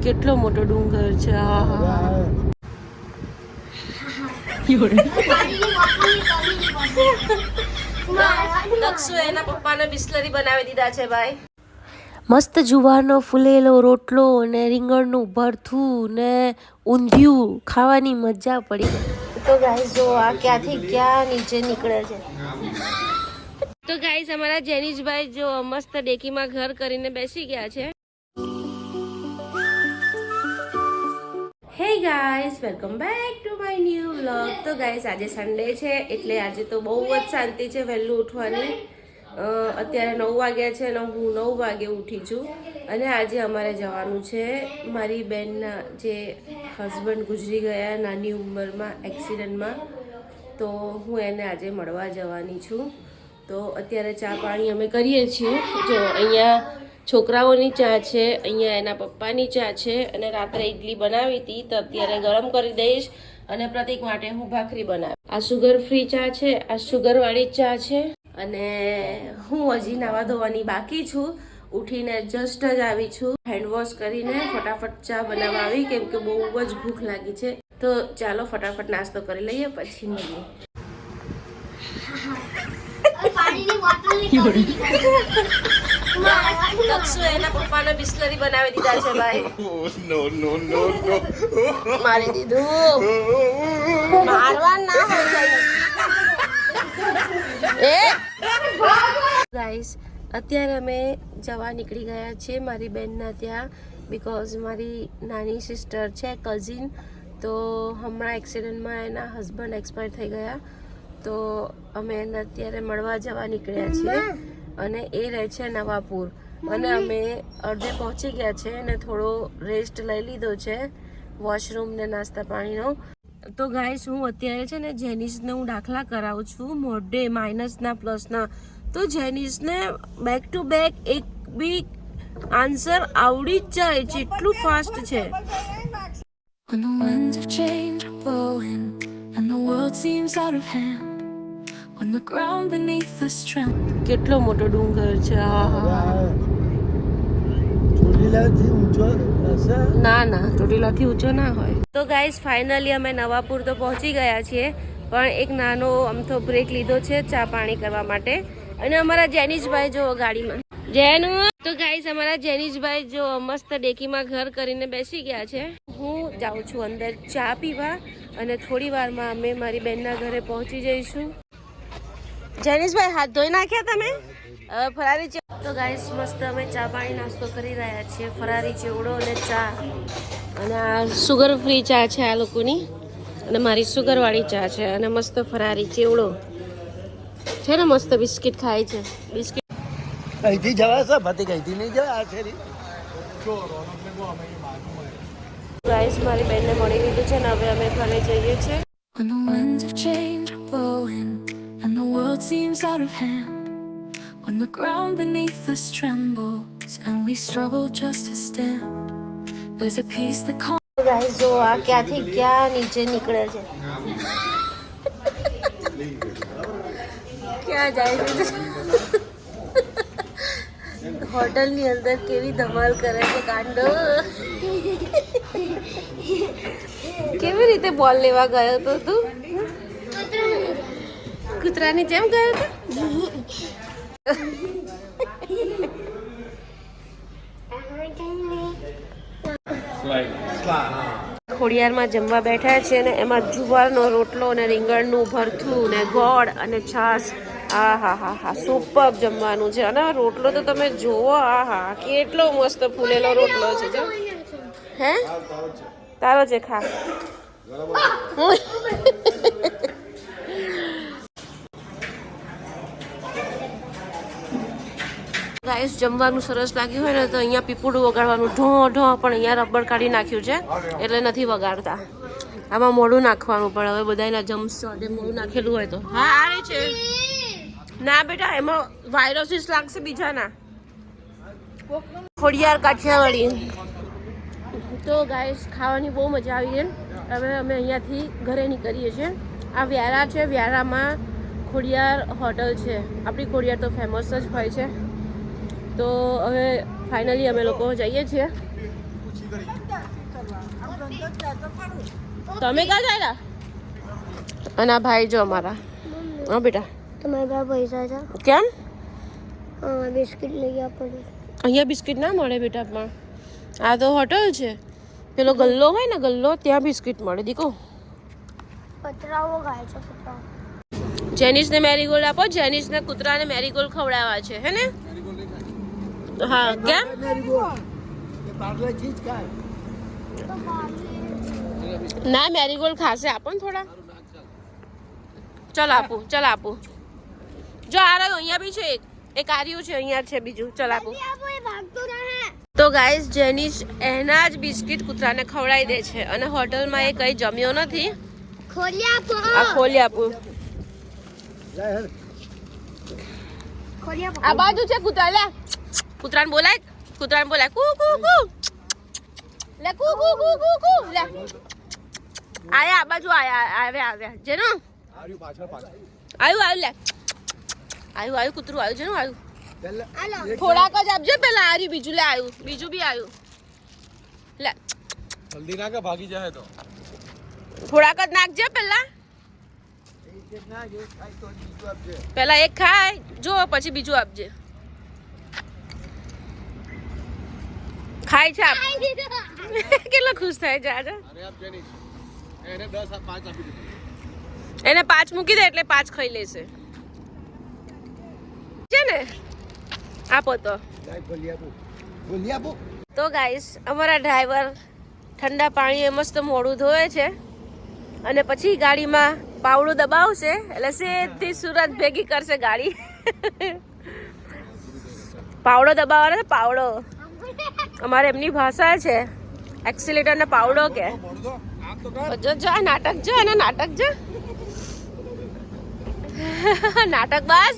કેટલો મોટો ડુંગર છે. દક્ષુ એના પપ્પાને બિસ્લરી બનાવી દીધા છે ભાઈ. મસ્ત જુવારનો ફૂલેલો રોટલો ને રીંગણનું ભરથું ને ઊંધિયું ખાવાની મજા પડી ગઈ. તો ગાઈસ જો આ ક્યાંથી ક્યાં નીચે નીકળે છે. તો ગાઈસ અમારા જેનીશભાઈ જો મસ્ત ડેકીમાં ઘર કરીને બેસી ગયા છે. હે guys, welcome back to my new vlog. તો ગાઈસ આજે સન્ડે છે એટલે આજે તો બહુ જ શાંતિ છે વહેલું ઉઠવાની. અત્યારે 9 વાગ્યા છે અને હું 9 વાગે ઉઠી છું. અને આજે અમારે જવાનું છે મારી બેનના જે હસબન્ડ ગુજરી ગયા નાની ઉંમરમાં એક્સિડન્ટમાં, તો હું એને આજે મળવા જવાની છું. તો અત્યારે ચા પાણી અમે કરીએ છીએ. જો અહીંયા છોકરાઓની ચા છે, અહીંયા એના પપ્પાની ચા છે અને રાત્રે ઇડલી બનાવી હતી તો અત્યારે ગરમ કરી દઈશ અને પ્રતિક માટે હું ભાખરી બનાવી. આ સુગર ફ્રી ચા છે, આ સુગરવાળી ચા છે. અને હું હજી નાવા ધોવાની બાકી છું. ઉઠીને જસ્ટ જ આવી છું. હેન્ડવોશ કરીને ફટાફટ ચા બનાવવા આવી કેમ કે બહુ જ ભૂખ લાગી છે. તો ચાલો ફટાફટ નાસ્તો કરી લઈએ પછી મળીએ. દક્ષુ એના પપ્પાને બિસ્લરી બનાવી દીધા છે ભાઈ. મારી દીધું. મારવા ના હોય ગાઈસ. અત્યારે અમે જવા નીકળી ગયા છીએ મારી બેનના ત્યાં, બિકોઝ મારી નાની સિસ્ટર છે કઝિન, તો હમણાં એક્સિડન્ટમાં એના હસબન્ડ એક્સપાયર થઈ ગયા. તો અમે એને અત્યારે મળવા જવા નીકળ્યા છીએ અને એ રહે છે નવાપુર. અને અમે અડધે પહોંચી ગયા છે અને થોડો રેસ્ટ લઈ લીધો છે, વોશરૂમ ને નાસ્તા પાણીનો. તો ગાઈસ હું અત્યારે છે ને જેનિસને હું દાખલા કરાવું છું મોઢે માઇનસના પ્લસના. તો જેનિસને બેક ટુ બેક એક બી આન્સર આવડી જ જાય છે, એટલું ફાસ્ટ છે. When the winds of change are blowing and the world seems out of hand, when the ground beneath us trembles. કેટલો મોટો ડુંગર છે. ના ના, ચોટીલાથી ઊંચો ના હોય. તો ગાઈસ ફાઇનલી અમે નવાપુર તો પહોંચી ગયા છીએ, પણ એક નાનો અમથો બ્રેક લીધો છે ચા પાણી કરવા માટે. અને અમારા જેનિશભાઈ જો ગાડીમાં જેનુ. તો ગાઈસ અમારા જેનિશભાઈ જો મસ્ત ડેકીમાં ઘર કરીને બેસી ગયા છે. હું જાઉં છું અંદર ચા પીવા અને થોડી વારમાં અમે મારી બેનના ઘરે પહોંચી જઈશું. જેનિશભાઈ હાથ ધોઈ નાખ્યા તમે? ફરારી છે. તો ગાઈસ મસ્ત અમે ચા પાણી નાસ્તો કરી રહ્યા છીએ. ફરારી ચેવડો અને ચા, અને આ સુગર ફ્રી ચા છે આ લોકોની, અને મારી સુગરવાળી ચા છે. અને મસ્ત ફરારી ચેવડો છે ને, મસ્ત બિસ્કિટ ખાય છે. બિસ્કિટ કઈથી જવા છે ભતી, કઈથી નહીં જવા આ શેરી. ગાઈસ મારી બેનને મળી લીધું છે ને હવે અમે ઘરે જઈએ છીએ. When the winds of change are blowing and the world seems out of hand, when the ground beneath us trembles and we struggle just to stand, there's a peace that calms. Guys જો આ ક્યાંથી ક્યાં નીચે નીકળે છે. ક્યાં જાય છે? હોટલની અંદર કેવી ધમાલ કરે છે કાંડો. કેવી રીતે બોલ લેવા ગયો તો તું? કૂતરાની જેમ ગયો તો? ખોડિયારમાં જમવા બેઠા છે ને એમાં જુવારનો રોટલો ને રીંગણનું ભરથું ને ગોળ અને છાશ. હા હા હા હા, સુપર જમવાનું છે. અને રોટલો તો તમે જુઓ, આ હા કેટલો મસ્ત ફૂલેલો રોટલો છે. જો હે તારો છે, ખા. ગાઈસ જમવાનું સરસ લાગ્યું હોય ને તો અહીંયા પીપુડું વગાડવાનું ઢો ઢો, પણ અહીંયા રબર કાઢી નાખ્યું છે એટલે નથી વગાડતા. આમાં મોઢું નાખવાનું, પણ હવે બધાના જમશો એટલે મોઢું નાખેલું હોય તો. હા આવે છે. ના બેટા, એમાં વાયરસીસ લાગશે બીજાના. ખોડિયાર કાઠિયાવાડી. તો ગાઈસ ખાવાની બહુ મજા આવી છે. હવે અમે અહીંયાથી ઘરે નીકળીએ છીએ. આ વ્યારા છે, વ્યારામાં ખોડિયાર હોટલ છે. આપણી ખોડિયાર તો ફેમસ જ હોય છે. તો હવે ફાઇનલી અમે લોકો જઈએ છીએ. તમે ક્યાં જાય અને આ ભાઈ જો અમારા હા બેટા તમારી પાસે પૈસા છે કેમ બિસ્કિટ લઈ આપડે અહીંયા બિસ્કિટ ના મળે બેટા પણ આ તો હોટલ છે પેલો ગલ્લો હોય ને ગલ્લો ત્યાં બિસ્કિટ મળે દીકો કચરાઓ ખાય છે કચરાઓ જેનિસને મેરીગોલ્ડ આપો જેનિસને કૂતરાને મેરીગોલ્ડ ખવડાવવા છે હે ને હા કેમ પાર્લે ચીજ ખાય ના મેરીગોલ્ડ ખાશે આપો ને થોડા ચલ આપું જો આ રહ્યો અહીંયા બી છે એક આર્યું છે અહીંયા છે બીજું ચલ આપું તો ગાઈસ જેનિસ એના જ બિસ્કિટ કૂતરાને ખવડાવી દે છે અને હોટલમાં એ કઈ જમ્યો નથી ખોલી આપો આ ખોલી આપું ખોલી આપો આ બાજુ છે કૂતરા લે કૂતરાને બોલાય કુ કુ કુ લે કુ કુ કુ કુ કુ લે આયા આ બાજુ આવ્યા જેનો આવ્યું લે આવ્યું કૂતરું આવ્યું જેનું આવ્યું થોડાક જ આપજે પેલા આર્યું બીજું લે આવ્યું બીજું બી આવ્યું લે જલ્દી ના કે ભાગી જાય તો થોડાક જ નાખજે પેલા એક ખાય જો પછી બીજું આપજે ખાય છે આપ કેટલો ખુશ થાય છે આજે અરે આપ જેની એને 10 5 આપી દીધું એને 5 મૂકી દે એટલે 5 ખાઈ લેશે છે ને આપો તો તો ગાઈસ અમારા ડ્રાઈવર ઠંડા પાણીએ મસ્ત મોઢું ધોવે છે અને પછી ગાડીમાં પાવડું દબાવશે એટલે સીધી સુરત ભેગી કરશે ગાડી પાવડો દબાવવાનો છે પાવડો અમારે એમની ભાષા છે એક્સિલેટર ને પાવડો કે જો નાટક જો નાટક બાજ